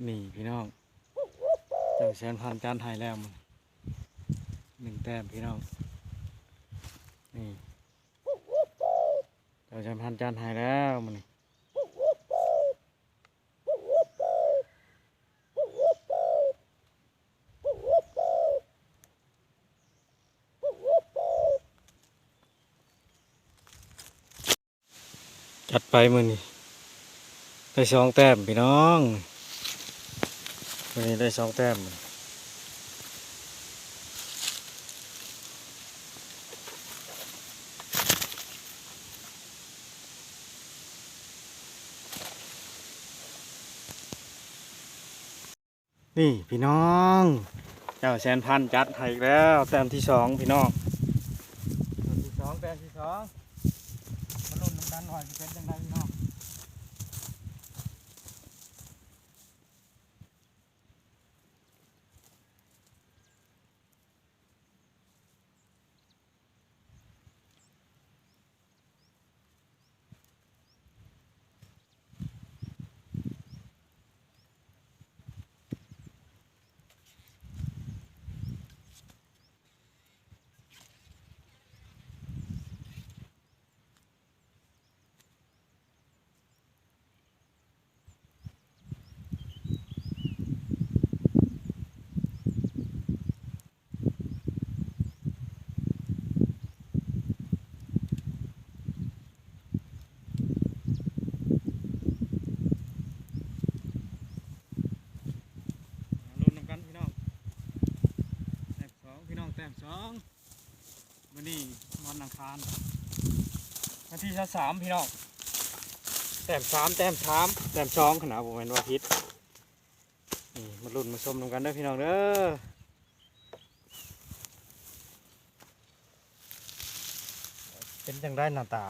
นี่พี่น้องเจ้าแสนพันจานไทยแล้วมัน1 แต้มพี่น้องนี่เจ้าแสนพันจานไทยแล้วมันจัดไปมือนี่ได้2 แต้มพี่น้องมือนี้ได้2 แต้มนี่พี่น้องเจ้าแสนพันจัดไทยแล้วแต้มที่2พี่น้องแต้มที่ 2มาลุ้นน้ำกันหน่อยจะเป็นยังไงพี่น้องลุ้นน้ำกันพี่น้องแต้ม2พี่น้องแต้ม2วันนี้วันอังคารวันที่3พี่น้องแต้ม3แต้ม2ขนาดผมเป็นว่าพิษนี่มาลุ้นมาชมกันเด้อพี่น้องเด้อเป็นจังได้หน้าตา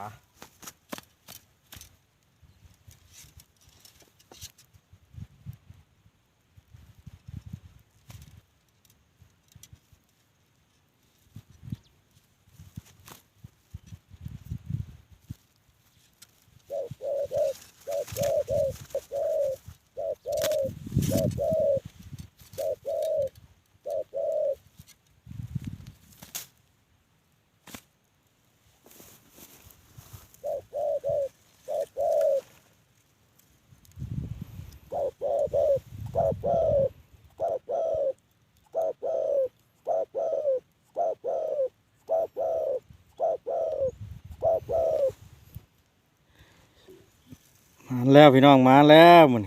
มาแล้วพี่น้องมาแล้วมัน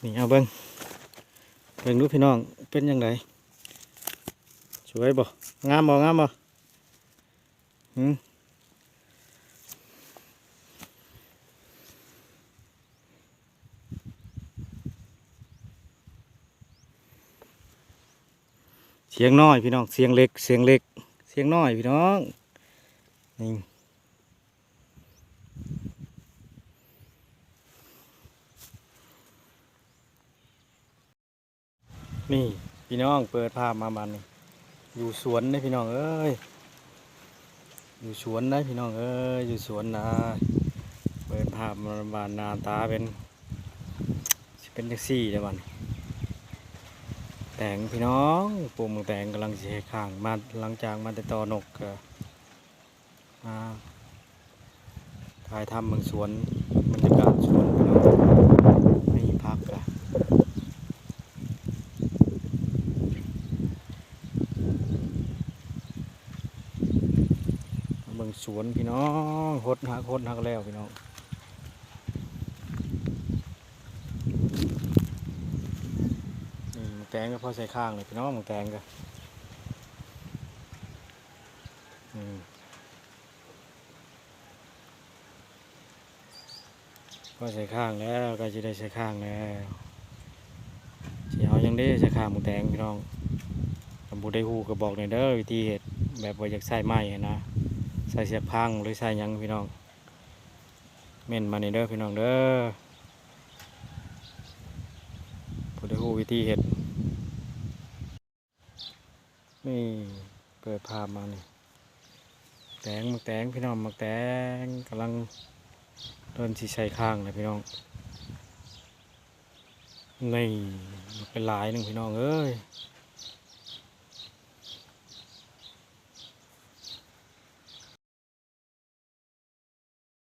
นี่เอาเบิ้งดูพี่น้องเป็นยังไงสวยบ่งามบ่เสียงน้อยพี่น้องเสียงเล็กเสียงน้อยพี่น้องนี่นี่พี่น้องเปิดภาพมาบันนี่อยู่สวนนะพี่น้องเอ้ยอยู่สวนนะพี่น้องเอ้ยอยู่สวนนะเปิดภาพมาบานหน้าตาเป็นจังซี่เลยบันแต่งพี่น้องปุ่มแต่งกำลังเสียข้างมาหลังจากมาแต่ตอนกมาถ่ายทำเมืองสวนบรรยากาศสวนพี่น้องนี่พักละเมืองสวนพี่น้องหดหักแล้วพี่น้องนี่แตงก็พอใส่ข้างเลยพี่น้องแตงก็ก็ใส่ข้างแล้วก็จะได้ใส่ข้างแล้วเสียวยังได้ใส่ข้างหมูแตงพี่น้องบูได้ฮูก็บอกในเด้อวิธีเห็ดแบบว่าอยากใส่ไม้นะใส่เสียบพังหรือใส่ยังพี่น้องเม่นมาในเด้อพี่น้องเด้อบูได้ฮูวิธีเห็ดนี่เปิดภาพมานี่ มักแตงพี่น้องมักแตงกำลังเริ่มสิใส่ข้างเลยพี่น้องนี่เป็นหลายหนึ่งพี่น้องเอ้ย